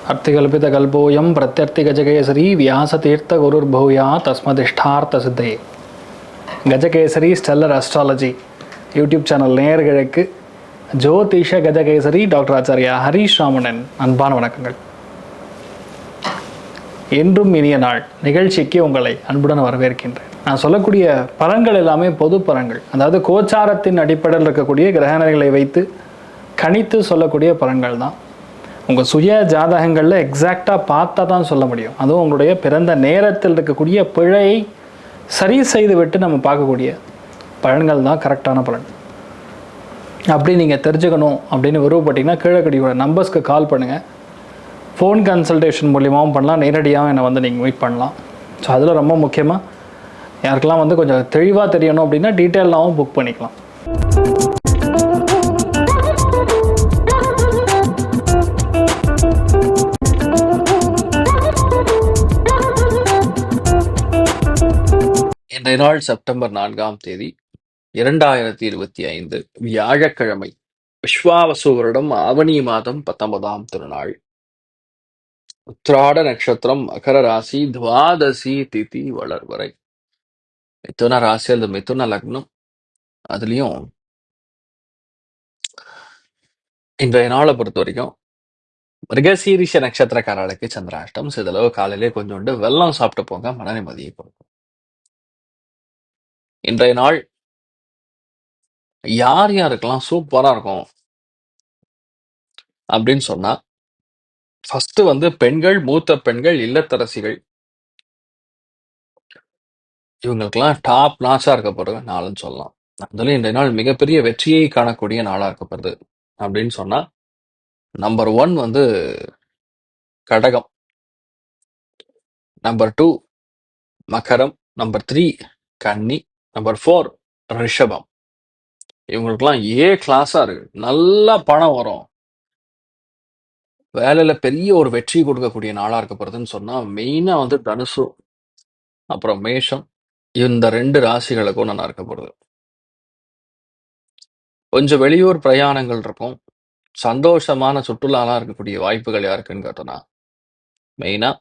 அர்த்திகல்பிதகல்போயம் பிரத்யர்த்திகஜகேசரி வியாசதீர்த்த குருர்பூயா தஸ்மதிஷ்டார்த்த சித்தையே. Gajakesari stellar astrology YouTube channel நேயர்களுக்கு ஜோதிஷ கஜகேசரி டாக்டர் ஆச்சாரியா ஹரீஷ் ராமணன் அன்பான வணக்கங்கள். என்றும் இனிய நாள் நிகழ்ச்சிக்கு உங்களை அன்புடன் வரவேற்கின்றேன். நான் சொல்லக்கூடிய பலன்கள் எல்லாமே பொது பலன்கள், அதாவது கோச்சாரத்தின் அடிப்படையில் இருக்கக்கூடிய கிரகநிலைகளை வைத்து கணித்து சொல்லக்கூடிய பலன்கள் தான். உங்கள் சுய ஜாதகங்களில் எக்ஸாக்டாக பார்த்தா தான் சொல்ல முடியும். அதுவும் உங்களுடைய பிறந்த நேரத்தில் இருக்கக்கூடிய பிழையை சரி செய்து விட்டு நம்ம பார்க்கக்கூடிய பலன்கள் தான் கரெக்டான பலன். அப்படி நீங்கள் தெரிஞ்சுக்கணும் அப்படின்னு விருப்பப்பட்டீங்கன்னா கீழே கடியோட நம்பர்ஸ்க்கு கால் பண்ணுங்கள். ஃபோன் கன்சல்டேஷன் மூலியமாகவும் பண்ணலாம், நேரடியாகவும் என்னை வந்து நீங்கள் மீட் பண்ணலாம். ஸோ அதில் ரொம்ப முக்கியமாக யாருக்கெல்லாம் வந்து கொஞ்சம் தெளிவாக தெரியணும் அப்படின்னா டீட்டெயிலாகவும் புக் பண்ணிக்கலாம். இன்றைய நாள் செப்டம்பர் 4ஆம் தேதி 2025 வியாழக்கிழமை, விஸ்வாவசு வருடம் ஆவணி மாதம் 19ஆம் திருநாள், உத்திராட நட்சத்திரம், மகர ராசி, துவாதசி திதி வளர்வரை. மிதுன ராசி அல்லது மிதுன லக்னம். அதுலயும் இன்றைய நாளை பொறுத்த வரைக்கும் மிருகசீரிஷ நட்சத்திரக்காரர்களுக்கு சந்திராஷ்டம். சிதளவு காலையிலே கொஞ்சோண்டு வெல்லம் சாப்பிட்டு போங்க, மன நிம்மதியை கொடுக்கும். இன்றைய நாள் யார் யாருக்கெல்லாம் சூப்பரா இருக்கும் அப்படின்னு சொன்னா, ஃபர்ஸ்ட் வந்து பெண்கள், மூத்த பெண்கள், இல்லத்தரசிகள், இவங்களுக்கெல்லாம் டாப் நாச்சா இருக்க போறது நாளுன்னு சொல்லலாம். அதுலயும் இன்றைய நாள் மிகப்பெரிய வெற்றியை காணக்கூடிய நாளா இருக்கப்படுது அப்படின்னு சொன்னா, நம்பர் 1 வந்து கடகம், நம்பர் 2 மகரம், நம்பர் 3 கன்னி, நம்பர் 4 ரிஷபம். இவங்களுக்கெல்லாம் கிளாஸா இருக்கு. நல்லா பணம் வரும், வேலையில பெரிய ஒரு வெற்றி கொடுக்கக்கூடிய நாளா இருக்க போறதுன்னு சொன்னா, மெயினா வந்து தனுசு அப்புறம் மேஷம், இந்த 2 ராசிகளுக்கும் நல்லா இருக்க போறது. கொஞ்சம் வெளியூர் பிரயாணங்கள் இருக்கும், சந்தோஷமான சுற்றுலாலாம் இருக்கக்கூடிய வாய்ப்புகள் யாருக்குன்னு கேட்டோம்னா, மெயினா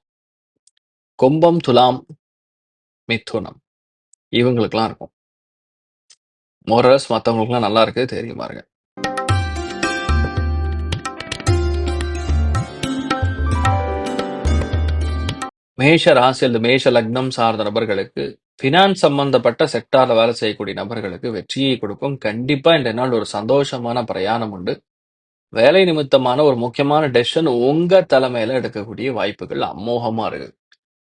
கும்பம், துலாம், மிதுனம் இவங்களுக்குலாம் இருக்கும். மோரஸ் மற்றவங்களுக்குலாம் நல்லா இருக்கு, தெரியுமா இருங்க. மேஷ ராசி அல்லது மேஷ லக்னம் சார்ந்த நபர்களுக்கு, பினான்ஸ் சம்பந்தப்பட்ட செக்டார்ல வேலை செய்யக்கூடிய நபர்களுக்கு வெற்றியை கொடுக்கும். கண்டிப்பா இந்த நாள் ஒரு சந்தோஷமான பிரயாணம் உண்டு. வேலை நிமித்தமான ஒரு முக்கியமான டெசிஷன் உங்க தலைமையில எடுக்கக்கூடிய வாய்ப்புகள் அமோகமா இருக்கு.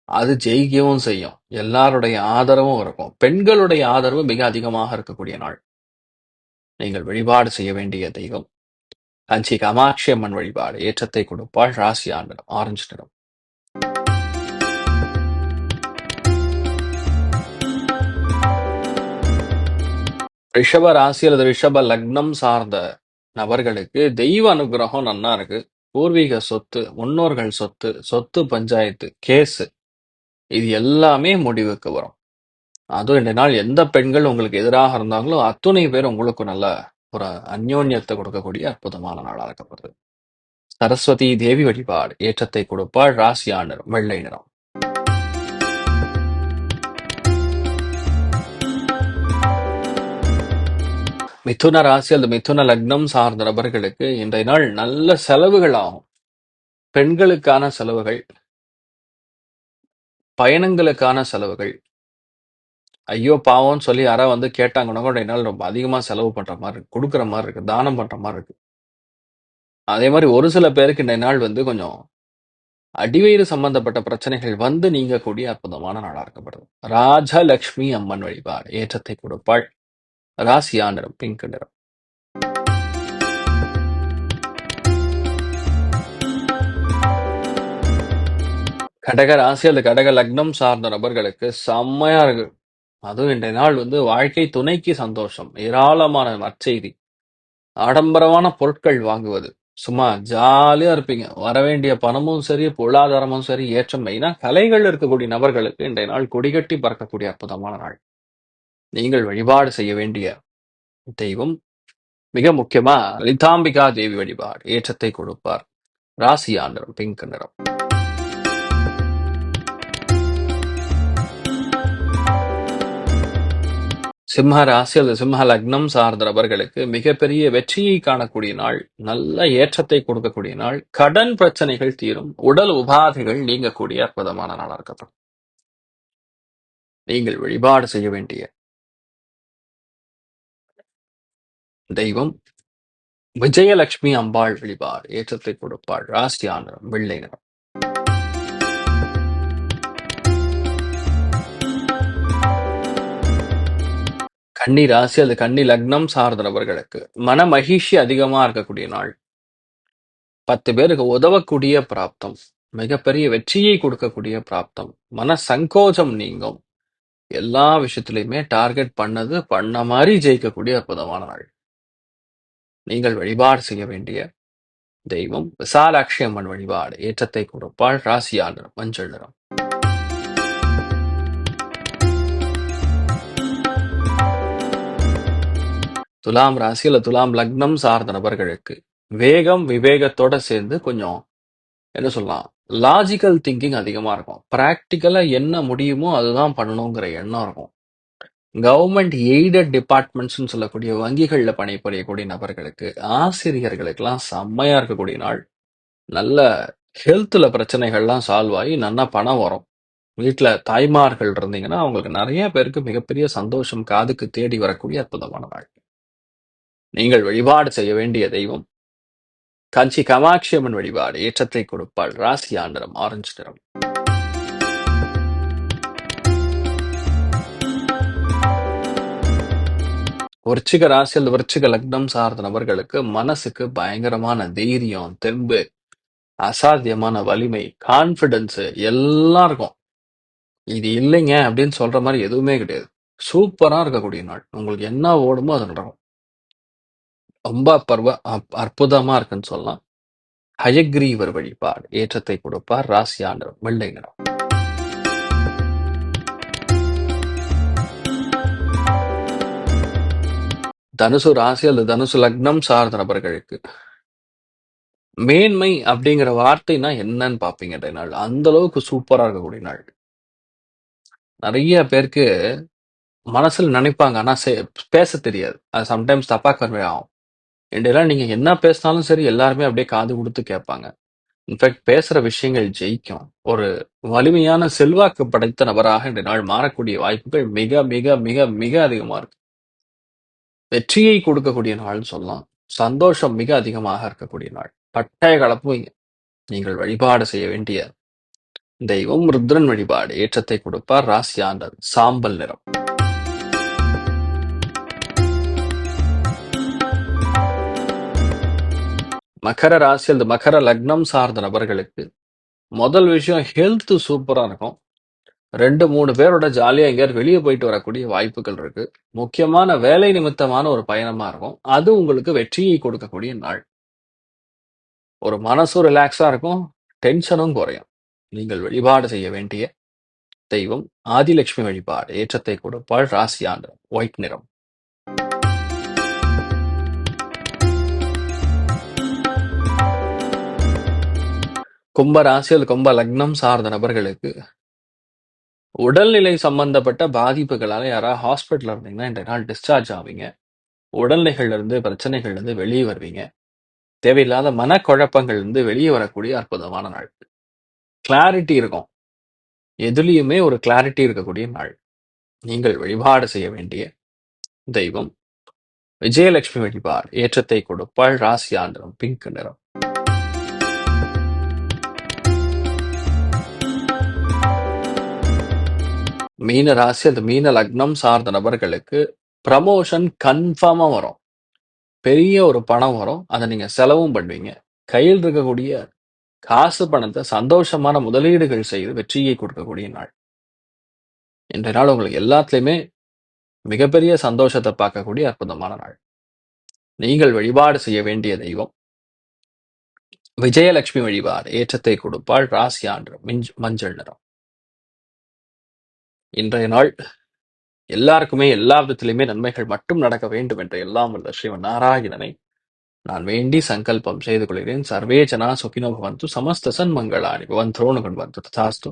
அது ஜெயிக்கவும் செய்யும். எல்லாருடைய ஆதரவும் இருக்கும். பெண்களுடைய ஆதரவு மிக அதிகமாக இருக்கக்கூடிய நாள். நீங்கள் வழிபாடு செய்ய வேண்டிய தெய்வம் காஞ்சி காமாட்சி அம்மன் வழிபாடு. ஏற்றத்தை கொடுப்பாள். ராசி ஆண்டனம் ஆரஞ்சு நிறம். ரிஷப ராசி அல்லது ரிஷப லக்னம் சார்ந்த நபர்களுக்கு தெய்வ அனுகிரகம் நன்னா இருக்கு. பூர்வீக சொத்து, முன்னோர்கள் சொத்து, சொத்து பஞ்சாயத்து, கேஸ், இது எல்லாமே முடிவுக்கு வரும். அதுவும் இந்த நாள் எந்த பெண்கள் உங்களுக்கு எதிராக இருந்தாங்களோ அத்துணை பேர் உங்களுக்கு நல்ல ஒரு அந்யோன்யத்தை கொடுக்கக்கூடிய அற்புதமான நாளா இருக்கப்படுது. சரஸ்வதி தேவி வழிபாடு. ஏற்றத்தை கொடுப்பாள். ராசியா நிறம் வெள்ளை நிறம். மிதுன ராசி அல்லது மிதுன லக்னம் சார்ந்த நபர்களுக்கு இன்றைய நாள் நல்ல செலவுகள் ஆகும். பெண்களுக்கான செலவுகள், பயணங்களுக்கான செலவுகள், ஐயோ பாவம்னு சொல்லி யாராவது வந்து கேட்டாங்கன்னா கூட என்னால் ரொம்ப அதிகமா செலவு பண்ற மாதிரி இருக்கு, கொடுக்குற மாதிரி இருக்கு, தானம் பண்ற மாதிரி இருக்கு. அதே மாதிரி ஒரு சில பேருக்கு இந்த நாள் வந்து கொஞ்சம் அடிவயிறு சம்பந்தப்பட்ட பிரச்சனைகள் வந்து நீங்கக்கூடிய அற்புதமான நாளா இருக்கப்படுது. ராஜலக்ஷ்மி அம்மன் வழிபாடு. ஏற்றத்தை கொடுப்பாள். ராசியா நிறம் பிங்க் நிறம். கடக ராசி அல்லது கடக லக்னம் சார்ந்த நபர்களுக்கு செம்மையா இருக்கு. அதுவும் இன்றைய நாள் வந்து வாழ்க்கை துணைக்கு சந்தோஷம், ஏராளமான நற்செய்தி, ஆடம்பரமான பொருட்கள் வாங்குவது, சும்மா ஜாலியா இருப்பீங்க. வரவேண்டிய பணமும் சரி, பொருளாதாரமும் சரி ஏற்றம். மெயினா கலைகள் இருக்கக்கூடிய நபர்களுக்கு இன்றைய நாள் கொடிகட்டி பறக்கக்கூடிய அற்புதமான நாள். நீங்கள் வழிபாடு செய்ய வேண்டிய தெய்வம் மிக முக்கியமா லலிதாம்பிகா தேவி வழிபாடு. ஏற்றத்தை கொடுப்பார். ராசியா நிறம் பிங்க் நிறம். சிம்ம ராசி அல்லது சிம்ம லக்னம் சார்ந்த நபர்களுக்கு மிகப்பெரிய வெற்றியை காணக்கூடிய நாள், நல்ல ஏற்றத்தை கொடுக்கக்கூடிய நாள், கடன் பிரச்சனைகள் தீரும், உடல் உபாதைகள் நீங்கக்கூடிய அற்புதமான நாளா இருக்கப்படும். நீங்கள் வழிபாடு செய்ய வேண்டிய தெய்வம் விஜயலட்சுமி அம்பாள் வழிபாடு ஏற்றத்தை கொடுப்பாள். ராசியா நிறம் வெள்ளை நிறம். கன்னி ராசி அல்லது கன்னி லக்னம் சார்ந்த நபர்களுக்கு மன மகிழ்ச்சி அதிகமா இருக்கக்கூடிய நாள், 10 பேருக்கு உதவக்கூடிய பிராப்தம், மிகப்பெரிய வெற்றியை கொடுக்கக்கூடிய பிராப்தம், மன சங்கோஜம் நீங்கும், எல்லா விஷயத்திலையுமே டார்கெட் பண்ண மாதிரி ஜெயிக்கக்கூடிய அற்புதமான நாள். நீங்கள் வழிபாடு செய்ய வேண்டிய தெய்வம் விசாலாட்சி அம்மன் வழிபாடு ஏற்றத்தை கொடுப்பாள். ராசியா நிறம் மஞ்சள் நிறம். துலாம் ராசி அல்ல துலாம் லக்னம் சார்ந்த நபர்களுக்கு வேகம் விவேகத்தோட சேர்ந்து கொஞ்சம் என்ன சொல்லலாம், லாஜிக்கல் திங்கிங் அதிகமா இருக்கும். பிராக்டிக்கலா என்ன முடியுமோ அதுதான் பண்ணணுங்கிற எண்ணம் இருக்கும். கவர்மெண்ட் எய்டட் டிபார்ட்மெண்ட்ஸ்னு சொல்லக்கூடிய வங்கிகள்ல பணிபுரியக்கூடிய நபர்களுக்கு, ஆசிரியர்களுக்கெல்லாம் செம்மையா இருக்கக்கூடிய நாள். நல்ல ஹெல்த்ல பிரச்சனைகள்லாம் சால்வ் ஆகி நல்லா பணம் வரும். வீட்டுல தாய்மார்கள் இருந்தீங்கன்னா அவங்களுக்கு நிறைய பேருக்கு மிகப்பெரிய சந்தோஷம் காதுக்கு தேடி வரக்கூடிய அற்புதமான நாள். நீங்கள் வழிபாடு செய்ய வேண்டிய தெய்வம் காஞ்சி காமாட்சி அம்மன் வழிபாடு ஏற்றத்தை கொடுப்பாள். ராசியா நிறம் ஆரஞ்சு நிறம். விருச்சிக ராசி அல்லது விருச்சிக லக்னம் சார்ந்த நபர்களுக்கு மனசுக்கு பயங்கரமான தைரியம், தெம்பு, அசாத்தியமான வலிமை, கான்பிடன்ஸ் எல்லாம் இருக்கும். இது இல்லைங்க அப்படின்னு சொல்ற மாதிரி எதுவுமே கிடையாது. சூப்பரா இருக்கக்கூடிய நாள். உங்களுக்கு என்ன ஓடுமோ அது நடக்கும். ரொம்ப அற்புதமா இருக்குன்னு சொல்லலாம். ஹயக்ரீவர் வழிபாடு ஏற்றத்தை கொடுப்பார். ராசியா நிறம் வெள்ளை நிறம். தனுசு ராசி அல்லது தனுசு லக்னம் சார்ந்த நபர்களுக்கு மேன்மை அப்படிங்கிற வார்த்தைனா என்னன்னு பாப்பீங்க இன்றைய நாள். அந்த அளவுக்கு சூப்பரா இருக்கக்கூடிய நாள். நிறைய பேருக்கு மனசுல நினைப்பாங்க, ஆனா பேச தெரியாது. அது சம்டைம்ஸ் தப்பா கன்வே ஆகும். இன்றையெல்லாம் நீங்க என்ன பேசினாலும் சரி எல்லாருமே அப்படியே காது கொடுத்து கேட்பாங்க. இன்ஃபேக்ட் பேசுற விஷயங்கள் ஜெயிக்கும். ஒரு வலிமையான செல்வாக்கு படைத்த நபராக இன்றைய நாள் மாறக்கூடிய வாய்ப்புகள் மிக மிக மிக மிக அதிகமா இருக்கு. வெற்றியை கொடுக்கக்கூடிய நாள்னு சொல்லலாம். சந்தோஷம் மிக அதிகமாக இருக்கக்கூடிய நாள். பட்டய கலப்பும். நீங்கள் வழிபாடு செய்ய வேண்டிய தெய்வம் ருத்ரன் வழிபாடு ஏற்றத்தை கொடுப்பார். ராசியாண்டர் சாம்பல் நிறம். மகர ராசி அல்லது மகர லக்னம் சார்ந்த நபர்களுக்கு முதல் விஷயம் ஹெல்த் சூப்பரா இருக்கும். 2-3 பேரோட ஜாலியா எங்கேயாவது வெளியே போயிட்டு வரக்கூடிய வாய்ப்புகள் இருக்கு. முக்கியமான வேலை நிமித்தமான ஒரு பயணமா இருக்கும். அது உங்களுக்கு வெற்றியை கொடுக்கக்கூடிய நாள். ஒரு மனசும் ரிலாக்ஸா இருக்கும், டென்ஷனும் குறையும். நீங்கள் வழிபாடு செய்ய வேண்டிய தெய்வம் ஆதிலட்சுமி வழிபாடு ஏற்றத்தை கொடுப்பாள். ராசியாண்டர் ஒயிட் நிறம். கும்ப ராசி அல்லது கும்ப லக்னம் சார்ந்த நபர்களுக்கு உடல்நிலை சம்பந்தப்பட்ட பாதிப்புகளால யாராவது ஹாஸ்பிட்டல் இருந்தீங்கன்னா இன்றைய நாள் டிஸ்சார்ஜ் ஆவீங்க. உடல்நிலைகள்ல இருந்து பிரச்சனைகள்ல இருந்து வெளியே வருவீங்க. தேவையில்லாத மனக்குழப்பங்கள் இருந்து வெளியே வரக்கூடிய அற்புதமான நாள். கிளாரிட்டி இருக்கும். எதுலயுமே ஒரு கிளாரிட்டி இருக்கக்கூடிய நாள். நீங்கள் வழிபாடு செய்ய வேண்டிய தெய்வம் விஜயலட்சுமி வழிபாடு ஏற்றத்தை கொடுப்பாள். ராசியாண்டரம் பிங்க் நிறம். மீன ராசி அது மீன லக்னம் சார்ந்த நபர்களுக்கு ப்ரமோஷன் கன்ஃபார்மா வரும். பெரிய ஒரு பணம் வரும். அதை நீங்க செலவும் பண்ணுவீங்க. கையில் இருக்கக்கூடிய காசு பணத்தை சந்தோஷமான முதலீடுகள் செய்து வெற்றியை கொடுக்கக்கூடிய நாள். இன்றைய நாள் உங்களுக்கு எல்லாத்துலயுமே மிகப்பெரிய சந்தோஷத்தை பார்க்கக்கூடிய அற்புதமான நாள். நீங்கள் வழிபாடு செய்ய வேண்டிய தெய்வம் விஜயலட்சுமி வழிபாடு ஏற்றத்தை கொடுப்பாள். ராசியாண்டு மஞ்சள் நிறம். இன்றைய நாள் எல்லாருக்குமே எல்லா விதத்திலுமே நன்மைகள் மட்டும் நடக்க வேண்டும் என்ற எல்லாம் வல்ல ஸ்ரீமன் நாராயணனை நான் வேண்டி சங்கல்பம் செய்து கொள்கிறேன். சர்வே ஜனா சுகினோ பவந்து சமஸ்த சன்மங்களானி பவந்தோ பவந்து ததாஸ்து.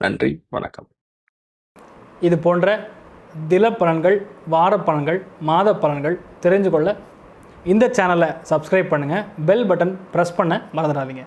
நன்றி, வணக்கம். இது போன்ற தில பலன்கள், வார பலன்கள், மாத பலன்கள் தெரிஞ்சு கொள்ள இந்த சேனலை சப்ஸ்கிரைப் பண்ணுங்கள். பெல் பட்டன் ப்ரெஸ் பண்ண மறந்துடாதீங்க.